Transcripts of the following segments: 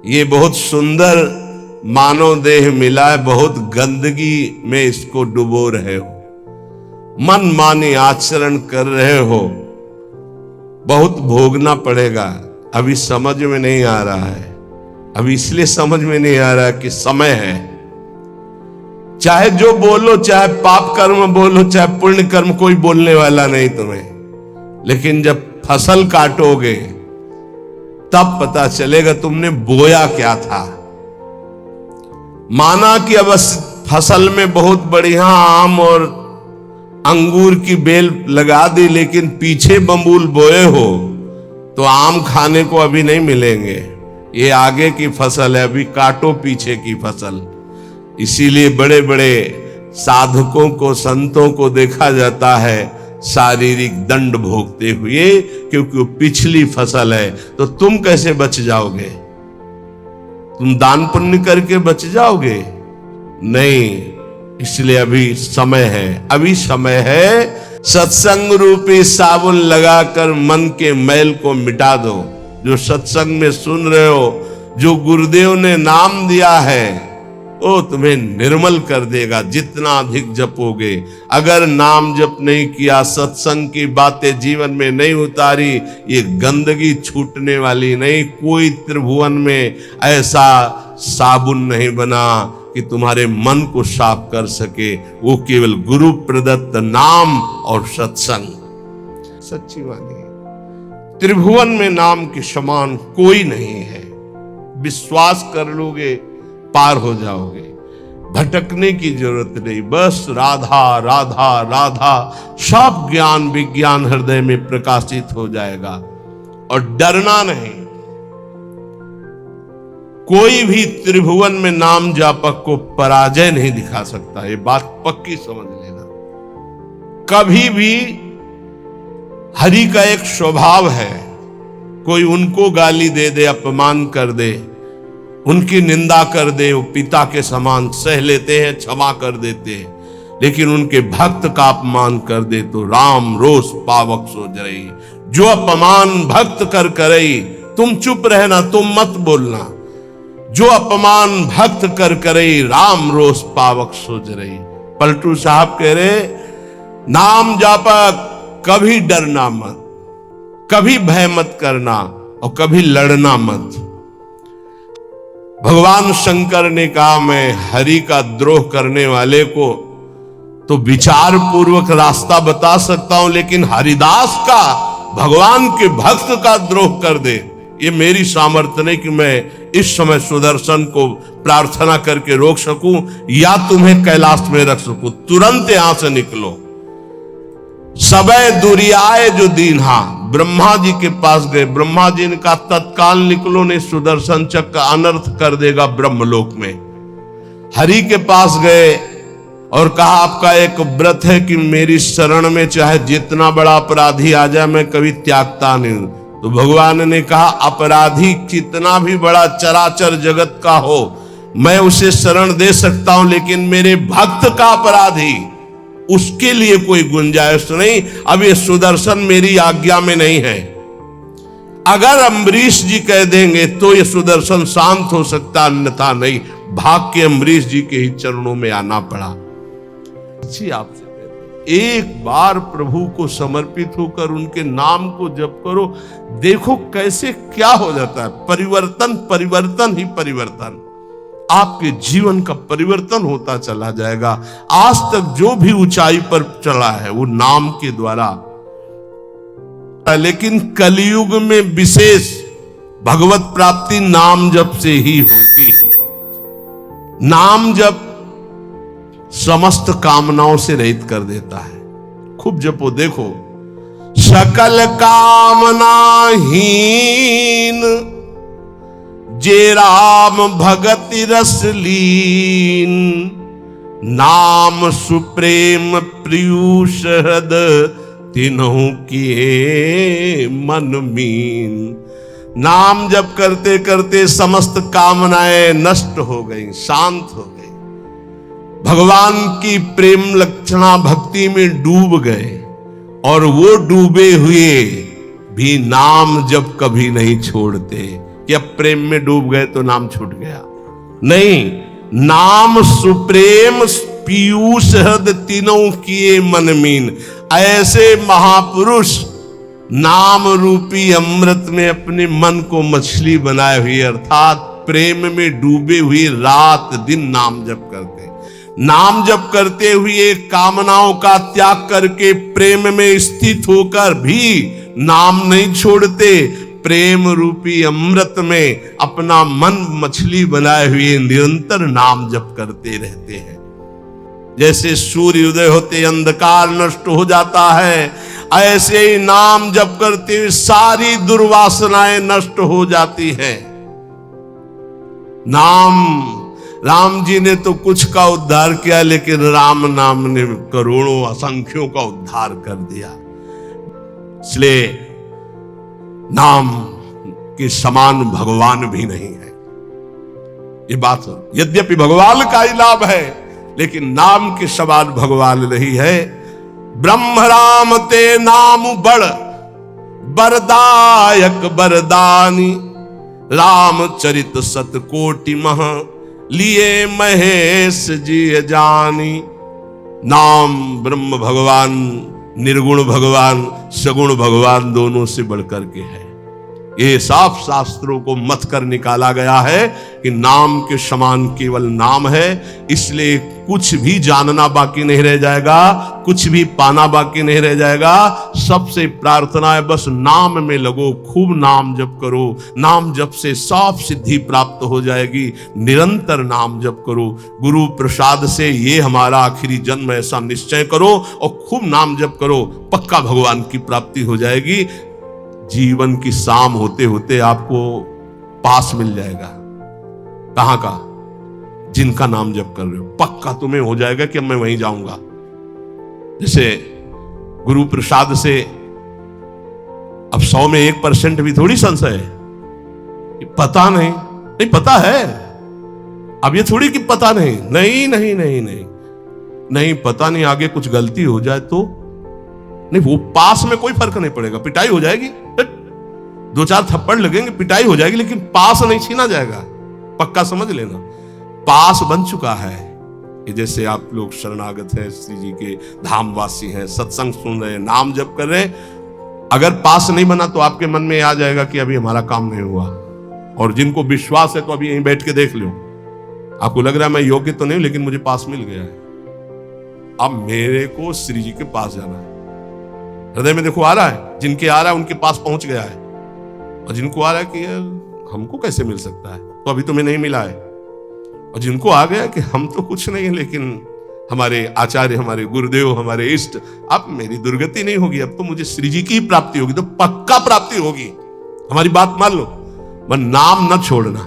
ये बहुत सुंदर मानव देह मिला है, बहुत गंदगी में इसको डुबो रहे हो, मन मानी आचरण कर रहे हो, बहुत भोगना पड़ेगा। अभी समझ में नहीं आ रहा है, अभी इसलिए समझ में नहीं आ रहा कि समय है। चाहे जो बोलो, चाहे पाप कर्म बोलो, चाहे पुण्य कर्म, कोई बोलने वाला नहीं तुम्हें, लेकिन जब फसल काटोगे तब पता चलेगा तुमने बोया क्या था। माना कि अब फसल में बहुत बढ़िया आम और अंगूर की बेल लगा दी, लेकिन पीछे बबूल बोए हो तो आम खाने को अभी नहीं मिलेंगे। ये आगे की फसल है, अभी काटो पीछे की फसल। इसीलिए बड़े बड़े साधकों को, संतों को देखा जाता है शारीरिक दंड भोगते हुए, क्योंकि वो पिछली फसल है। तो तुम कैसे बच जाओगे? तुम दान पुण्य करके बच जाओगे? नहीं, इसलिए अभी समय है, अभी समय है। सत्संग रूपी साबुन लगाकर मन के मैल को मिटा दो। जो सत्संग में सुन रहे हो, जो गुरुदेव ने नाम दिया है, वो तुम्हें निर्मल कर देगा जितना अधिक जपोगे। अगर नाम जप नहीं किया, सत्संग की बातें जीवन में नहीं उतारी, ये गंदगी छूटने वाली नहीं। कोई त्रिभुवन में ऐसा साबुन नहीं बना कि तुम्हारे मन को साफ कर सके, वो केवल गुरु प्रदत्त नाम और सत्संग। सच्ची वाणी, त्रिभुवन में नाम के समान कोई नहीं है। विश्वास कर लोगे, पार हो जाओगे, भटकने की जरूरत नहीं। बस राधा राधा राधा, सब ज्ञान विज्ञान हृदय में प्रकाशित हो जाएगा। और डरना नहीं। कोई भी त्रिभुवन में नाम जापक को पराजय नहीं दिखा सकता, ये बात पक्की समझ लेना। कभी भी हरि का एक स्वभाव है, कोई उनको गाली दे दे, अपमान कर दे, उनकी निंदा कर दे, वो पिता के समान सह लेते हैं, क्षमा कर देते हैं। लेकिन उनके भक्त का अपमान कर दे तो राम रोष पावक सो जरई। जो अपमान भक्त कर करई, तुम चुप रहना, तुम मत बोलना। जो अपमान भक्त कर करई, राम रोष पावक सो जरई। पलटू साहब कह रहे, नाम जापक कभी डरना मत, कभी भय मत करना और कभी लड़ना मत। भगवान शंकर ने कहा, मैं हरि का द्रोह करने वाले को तो विचार पूर्वक रास्ता बता सकता हूं, लेकिन हरिदास का, भगवान के भक्त का द्रोह कर दे, ये मेरी सामर्थ्य नहीं कि मैं इस समय सुदर्शन को प्रार्थना करके रोक सकूं या तुम्हें कैलाश में रख सकूं। तुरंत यहां से निकलो। सबे दुरियाए जो दीन्हा, ब्रह्मा जी के पास गए। ब्रह्मा जी ने कहा, तत्काल निकलो, नहीं सुदर्शन चक्र अनर्थ कर देगा ब्रह्मलोक में। हरि के पास गए और कहा, आपका एक व्रत है कि मेरी शरण में चाहे जितना बड़ा अपराधी आ जाए, मैं कभी त्यागता नहीं। तो भगवान ने कहा, अपराधी कितना भी बड़ा चराचर जगत का हो, मैं उसे शरण दे सकता हूं, लेकिन मेरे भक्त का अपराधी, उसके लिए कोई गुंजाइश नहीं। अब ये सुदर्शन मेरी आज्ञा में नहीं है। अगर अम्बरीश जी कह देंगे तो ये सुदर्शन शांत हो सकता, अन्यथा नहीं। भाग के अम्बरीश जी के ही चरणों में आना पड़ा। आपसे एक बार प्रभु को समर्पित होकर उनके नाम को जप करो, देखो कैसे क्या हो जाता है। परिवर्तन, परिवर्तन ही परिवर्तन। आपके जीवन का परिवर्तन होता चला जाएगा। आज तक जो भी ऊंचाई पर चला है वो नाम के द्वारा, लेकिन कलयुग में विशेष भगवत प्राप्ति नाम जप से ही होगी। नाम जप समस्त कामनाओं से रहित कर देता है। खूब जपो, देखो। सकल कामना हीन जे राम भगति रस लीन, नाम सुप्रेम प्रियूष हृद तिन्हु किए मन मीन। नाम जप करते करते समस्त कामनाएं नष्ट हो गई, शांत हो गई। भगवान की प्रेम लक्षणा भक्ति में डूब गए और वो डूबे हुए भी नाम जप कभी नहीं छोड़ते। कि अब प्रेम में डूब गए तो नाम छूट गया। नहीं, नाम सुप्रेम पीयूष हृद तीनों किए मन मीन। ऐसे महापुरुष नाम रूपी अमृत में अपने मन को मछली बनाए हुए, अर्थात प्रेम में डूबे हुए रात दिन नाम जप करते। नाम जप करते हुए कामनाओं का त्याग करके प्रेम में स्थित होकर भी नाम नहीं छोड़ते। प्रेम रूपी अमृत में अपना मन मछली बनाए हुए निरंतर नाम जप करते रहते हैं। जैसे सूर्य उदय होते अंधकार नष्ट हो जाता है, ऐसे ही नाम जप करते हुए सारी दुर्वासनाएं नष्ट हो जाती हैं। नाम, राम जी ने तो कुछ का उद्धार किया, लेकिन राम नाम ने करोड़ों असंख्यों का उद्धार कर दिया। इसलिए नाम के समान भगवान भी नहीं है। ये बात, यद्यपि भगवान का ही लाभ है, लेकिन नाम के समान भगवान नहीं है। ब्रह्म राम ते नाम बड़ बरदायक बरदानी, रामचरित सतकोटि मह लिए महेश जी जानी। नाम ब्रह्म भगवान, निर्गुण भगवान, सगुण भगवान दोनों से बढ़कर के है। ये साफ शास्त्रों को मत कर निकाला गया है कि नाम के समान केवल नाम है। इसलिए कुछ भी जानना बाकी नहीं रह जाएगा, कुछ भी पाना बाकी नहीं रह जाएगा। सबसे प्रार्थना है बस नाम में लगो, खूब नाम जप करो। नाम जप से साफ सिद्धि प्राप्त हो जाएगी। निरंतर नाम जप करो। गुरु प्रसाद से ये हमारा आखिरी जन्म, ऐसा निश्चय करो और खूब नाम जप करो। पक्का भगवान की प्राप्ति हो जाएगी। जीवन की शाम होते होते आपको पास मिल जाएगा। कहां का? जिनका नाम जप कर रहे हो, पक्का तुम्हें हो जाएगा कि अब मैं वहीं जाऊंगा। जैसे गुरु प्रसाद से अब 100 में 1% भी थोड़ी संशय है। पता नहीं, नहीं पता है। अब ये थोड़ी कि पता नहीं, नहीं नहीं नहीं नहीं नहीं पता नहीं, आगे कुछ गलती हो जाए तो नहीं, वो पास में कोई फर्क नहीं पड़ेगा। पिटाई हो जाएगी, 2-4 थप्पड़ लगेंगे, पिटाई हो जाएगी, लेकिन पास नहीं छीना जाएगा। पक्का समझ लेना, पास बन चुका है। कि जैसे आप लोग शरणागत हैं, श्री जी के धामवासी हैं, सत्संग सुन रहे हैं, नाम जप कर रहे हैं, अगर पास नहीं बना तो आपके मन में आ जाएगा कि अभी हमारा काम नहीं हुआ। और जिनको विश्वास है तो अभी यहीं बैठ के देख लो, आपको लग रहा है मैं योग्य तो नहीं, लेकिन मुझे पास मिल गया है। अब मेरे को श्री जी के पास जाना है। हृदय में देखो आ रहा है, जिनके आ रहा है उनके पास पहुंच गया है, और जिनको आ रहा है कि यार हमको कैसे मिल सकता है, तो अभी तुम्हें नहीं मिला है। और जिनको आ गया कि हम तो कुछ नहीं, लेकिन हमारे आचार्य, हमारे गुरुदेव, हमारे इष्ट, अब मेरी दुर्गति नहीं होगी, अब तो मुझे श्री जी की ही प्राप्ति होगी, तो पक्का प्राप्ति होगी। हमारी बात मान लो, पर नाम न छोड़ना,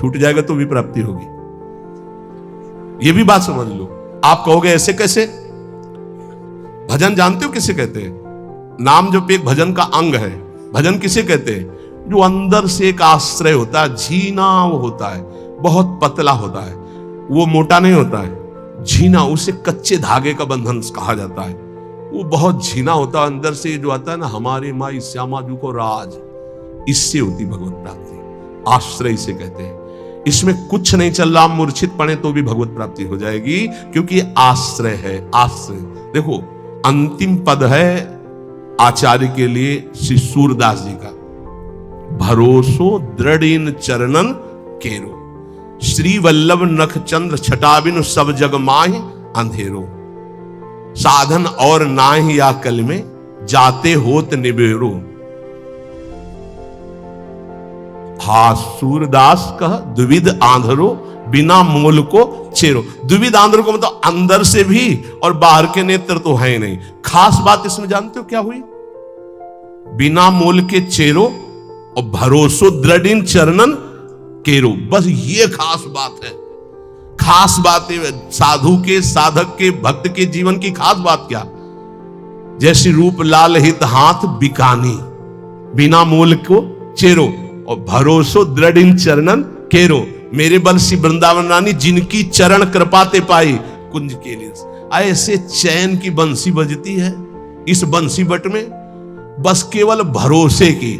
छूट जाएगा तो भी प्राप्ति होगी। ये भी बात समझ लो। आप कहोगे ऐसे कैसे? भजन जानते हो किसे कहते हैं? नाम जप एक भजन का अंग है। भजन किसे कहते हैं? जो अंदर से एक आश्रय होता है, झीना वो होता है, बहुत पतला होता है, वो मोटा नहीं होता है, झीना, उसे कच्चे धागे का बंधन कहा जाता है। वो बहुत झीना होता है, अंदर से जो आता है ना, हमारे माई श्यामा जी को राज, इससे होती भगवत प्राप्ति। आश्रय इसे कहते हैं। इसमें कुछ नहीं चल रहा, मूर्छित पड़े तो भी भगवत प्राप्ति हो जाएगी, क्योंकि आश्रय है। आश्रय देखो, अंतिम पद है आचार्य के लिए श्री सूरदास जी का, भरोसो दृढ़ चरणन केरो, श्री वल्लभ नख चंद्र छटाबिन सब जग माहि अंधेरो, साधन और नाहि या कल में जाते होत निबेरो। हा सूरदास कह द्विविध आंधरो, बिना मूल को चेरो। द्विविध आंध्र को मतलब अंदर से भी और बाहर के नेत्र तो है नहीं। खास बात इसमें जानते हो क्या हुई? बिना मूल के चेरो और भरोसो दृढ़ चरणन केरो, बस ये खास बात है। खास बात है साधु के, साधक के, भक्त के जीवन की खास बात क्या? जैसे रूप लाल हित हाथ बिकानी, बिना मूल को चेरो और भरोसो दृढ़ चरणन केरो। मेरे बंसी वृंदावन रानी, जिनकी चरण कृपाते पाई कुंज के लिए। ऐसे चैन की बंसी बजती है इस बंसी बट में, बस केवल भरोसे की,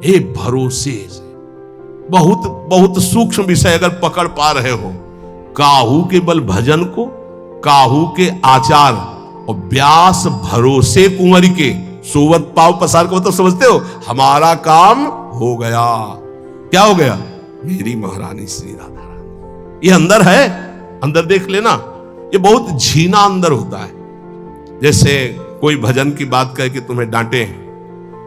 हे भरोसे से बहुत बहुत सूक्ष्म विषय अगर पकड़ पा रहे हो, काहू के बल भजन को, काहू के आचार और व्यास भरोसे कुंवरी के, सोवत पाव पसार को तो समझते हो, हमारा काम हो गया। क्या हो गया? मेरी महारानी श्री राधा रानी। ये अंदर है, अंदर देख लेना, ये बहुत झीना अंदर होता है। जैसे कोई भजन की बात कहे कि तुम्हें डांटे,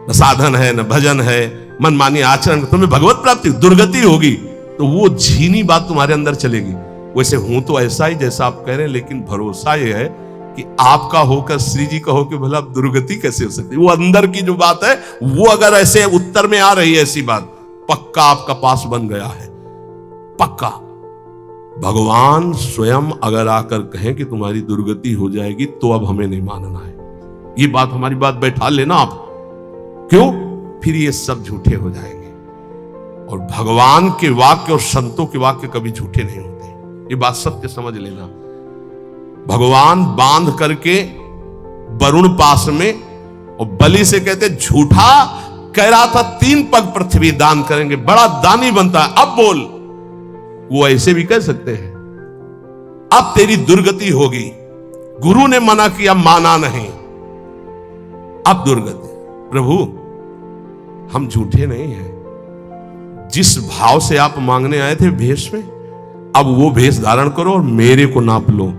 न साधन है न भजन है, मनमानी आचरण, तुम्हें भगवत प्राप्ति दुर्गति होगी, तो वो झीनी बात तुम्हारे अंदर चलेगी। वैसे हूं तो ऐसा ही जैसा आप कह रहे हैं, लेकिन भरोसा ये है कि आपका होकर श्री जी का होकर भला दुर्गति कैसे हो सकती है। वो अंदर की जो बात है, वो अगर ऐसे उत्तर में आ रही है ऐसी बात, पक्का आपका पास बन गया है, पक्का। भगवान स्वयं अगर आकर कहें कि तुम्हारी दुर्गति हो जाएगी, तो अब हमें नहीं मानना है। ये बात, हमारी बात बैठा लेना आप। क्यों? फिर ये सब झूठे हो जाएंगे। और भगवान के वाक्य और संतों के वाक्य कभी झूठे नहीं होते, ये बात सत्य समझ लेना। भगवान बांध करके वरुण पास में, और बलि से कहते झूठा कह रहा था 3 पग पृथ्वी दान करेंगे, बड़ा दानी बनता है, अब बोल। वो ऐसे भी कह सकते हैं, अब तेरी दुर्गति होगी, गुरु ने मना किया, माना नहीं, अब दुर्गति। प्रभु हम झूठे नहीं हैं, जिस भाव से आप मांगने आए थे भेष में, अब वो भेष धारण करो और मेरे को नाप लो।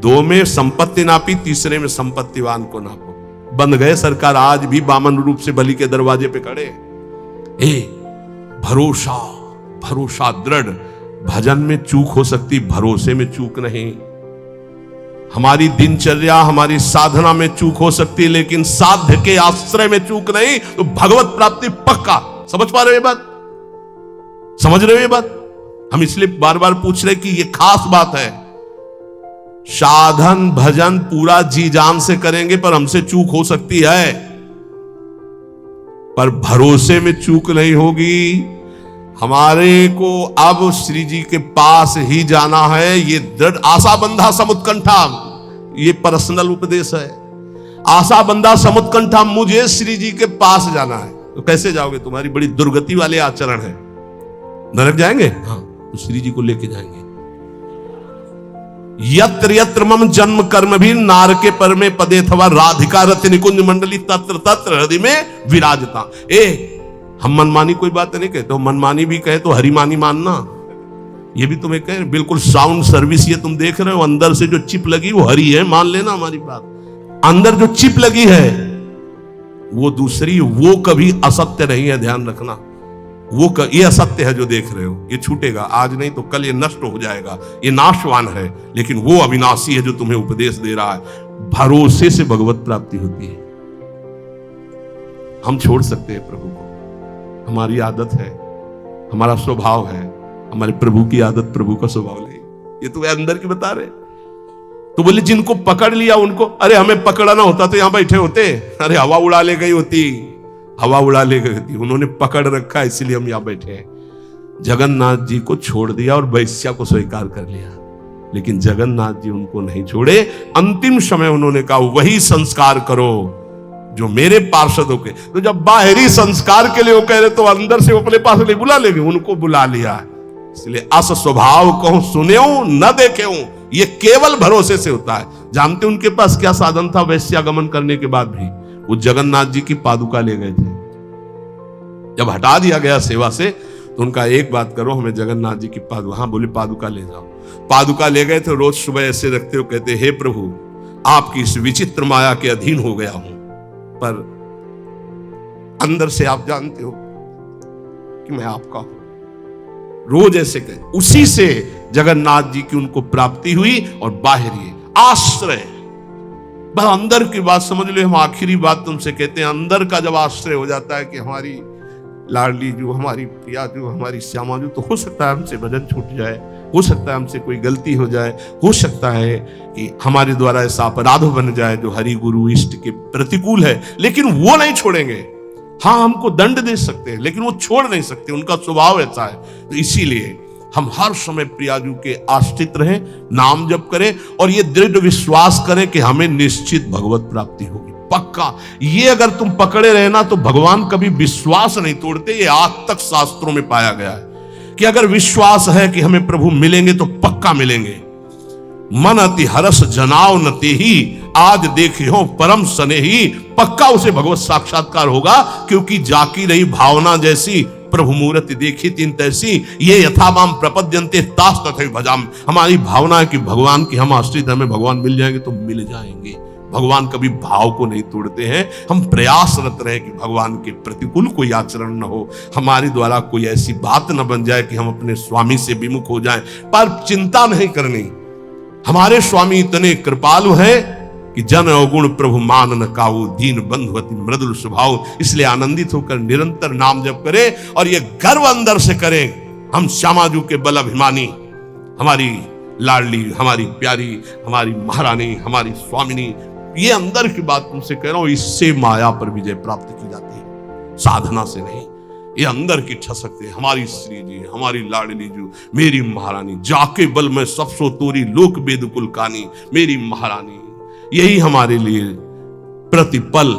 2 में संपत्ति नापी, तीसरे में संपत्तिवान को नापो। बंद गए सरकार, आज भी बामन रूप से बलि के दरवाजे पे खड़े। भरोसा, भरोसा दृढ़। भजन में चूक हो सकती, भरोसे में चूक नहीं। हमारी दिनचर्या, हमारी साधना में चूक हो सकती है, लेकिन साध्य के आश्रय में चूक नहीं। तो भगवत प्राप्ति पक्का। समझ पा रहे हो ये बात? समझ रहे हो ये बात? हम इसलिए बार बार पूछ रहे कि ये खास बात है। साधन भजन पूरा जी जान से करेंगे, पर हमसे चूक हो सकती है, पर भरोसे में चूक नहीं होगी। हमारे को अब श्री जी के पास ही जाना है। ये दृढ़ आशा बंधा समुत्कंठा, ये पर्सनल उपदेश है। आशा बंधा समुत्कंठा, मुझे श्री जी के पास जाना है। तो कैसे जाओगे? तुम्हारी बड़ी दुर्गति वाले आचरण है। नरक जाएंगे? हाँ, तो श्री जी को लेके जाएंगे। यत्र यत्र मम जन्म कर्म भी नारके पर में पदे थवा राधिका रति निकुंज मंडली तत्र तत्र हृदय में विराजता। हम मनमानी कोई बात नहीं कहते, तो मनमानी भी कहे तो हरिमानी मानना, ये भी तुम्हें कहे। बिल्कुल साउंड सर्विस ये तुम देख रहे हो, अंदर से जो चिप लगी वो हरी है, मान लेना हमारी बात। अंदर जो चिप लगी है वो दूसरी, वो कभी असत्य नहीं है, ध्यान रखना। ये असत्य है जो देख रहे हो, ये छूटेगा, आज नहीं तो कल ये नष्ट हो जाएगा, ये नाशवान है। लेकिन वो अविनाशी है जो तुम्हें उपदेश दे रहा है। भरोसे से भगवत प्राप्ति होती है। हम छोड़ सकते हैं प्रभु को, हमारी आदत है, हमारा स्वभाव है। हमारे प्रभु की आदत, प्रभु का स्वभाव नहीं। ये तो वे अंदर की बता रहे। तो बोले जिनको पकड़ लिया उनको, अरे हमें पकड़ना होता तो यहां बैठे होते, अरे हवा उड़ा ले गई होती, हवा उड़ा ले गई होती। उन्होंने पकड़ रखा, इसलिए हम यहां बैठे हैं। जगन्नाथ जी को छोड़ दिया और वैश्या को स्वीकार कर लिया, लेकिन जगन्नाथ जी उनको नहीं छोड़े। अंतिम समय उन्होंने कहा वही संस्कार करो जो मेरे पार्षदों के। तो जब बाहरी संस्कार के लिए वो कह रहे, तो अंदर से वो अपने पास नहीं बुला लेंगे, उनको बुला लिया। इसलिए अस स्वभाव कहूं सुन्यो न देखें, ये केवल भरोसे से होता है। जानते उनके पास क्या साधन था? वैश्यागमन करने के बाद भी वो जगन्नाथ जी की पादुका ले गए थे। जब हटा दिया गया सेवा से, तो उनका एक बात करो, हमें जगन्नाथ जी की पादुका। हाँ, बोले पादुका ले जाओ। पादुका ले गए थे, रोज सुबह ऐसे रखते हो, कहते हे प्रभु आपकी इस विचित्र माया के अधीन हो गया हूं, पर अंदर से आप जानते हो कि मैं आपका हूं। रोज ऐसे कहे। उसी से जगन्नाथ जी की उनको प्राप्ति हुई। और बाहरी आश्रय, बस अंदर की बात समझ लो। हम आखिरी बात तुमसे कहते हैं, अंदर का जब आश्रय हो जाता है कि हमारी लाडली जो, हमारी प्रिया जो, हमारी श्यामा जो, तो हो सकता है हमसे भजन छूट जाए, हो सकता है हमसे कोई गलती हो जाए, हो सकता है कि हमारे द्वारा ऐसा अपराध बन जाए जो हरि गुरु इष्ट के प्रतिकूल है, लेकिन वो नहीं छोड़ेंगे। हाँ, हमको दंड दे सकते हैं, लेकिन वो छोड़ नहीं सकते, उनका स्वभाव ऐसा है। तो इसीलिए हम हर समय प्रियाजू के आश्रित रहें, नाम जप करें और ये दृढ़ विश्वास करें कि हमें निश्चित भगवत प्राप्ति होगी, पक्का। ये अगर तुम पकड़े रहे ना, तो भगवान कभी विश्वास नहीं तोड़ते। ये आज तक शास्त्रों में पाया गया है। कि अगर विश्वास है कि हमें प्रभु मिलेंगे तो पक्का मिलेंगे। मन अति हरस जनाव न तेहि, आज देखे हो परम स्नेही। पक्का उसे भगवत साक्षात्कार होगा, क्योंकि जाकी रही भावना जैसी, प्रभु मूर्ति देखी तीन तैसी। ये यथावाम प्रपद्यन्ते तास तथैव भजाम। हमारी भावना है कि भगवान की हम आश्रित, हमें भगवान मिल जाएंगे तो मिल जाएंगे। भगवान कभी भाव को नहीं तोड़ते हैं। हम प्रयासरत रहे कि भगवान के प्रतिकूल कोई आचरण न हो, हमारे द्वारा कोई ऐसी बात न बन जाए कि हम अपने स्वामी से विमुख हो जाएं। पर चिंता नहीं करनी, हमारे स्वामी इतने कृपालु हैं कि जन अवगुण प्रभु मान न काऊ, दीन बंधु अति मृदुल स्वभाव। इसलिए आनंदित होकर निरंतर नाम जप करें और ये गर्व अंदर से करें, हम श्यामाजू के बल अभिमानी, हमारी लाडली, हमारी प्यारी, हमारी महारानी, हमारी स्वामिनी। ये अंदर की बात तुमसे कह रहा हूं, इससे माया पर विजय प्राप्त की जाती है, साधना से नहीं। ये अंदर की इच्छा शक्ति, हमारी श्री जी, हमारी लाडली जी, मेरी महारानी, जाके बल में सब सो तोरी लोक वेद कुल कानी, मेरी महारानी। यही हमारे लिए प्रतिपल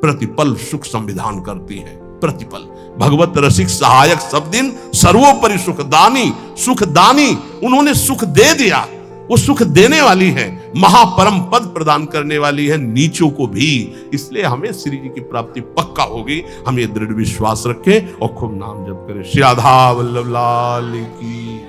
प्रतिपल सुख संविधान करती है। प्रतिपल भगवत रसिक सहायक सब दिन, सर्वोपरि सुखदानी। सुखदानी, उन्होंने सुख दे दिया, वो सुख देने वाली है, महापरम पद प्रदान करने वाली है नीचों को भी। इसलिए हमें श्री जी की प्राप्ति पक्का होगी। हम ये दृढ़ विश्वास रखें और खूब नाम जप करें। श्री राधा वल्लभ लाल की।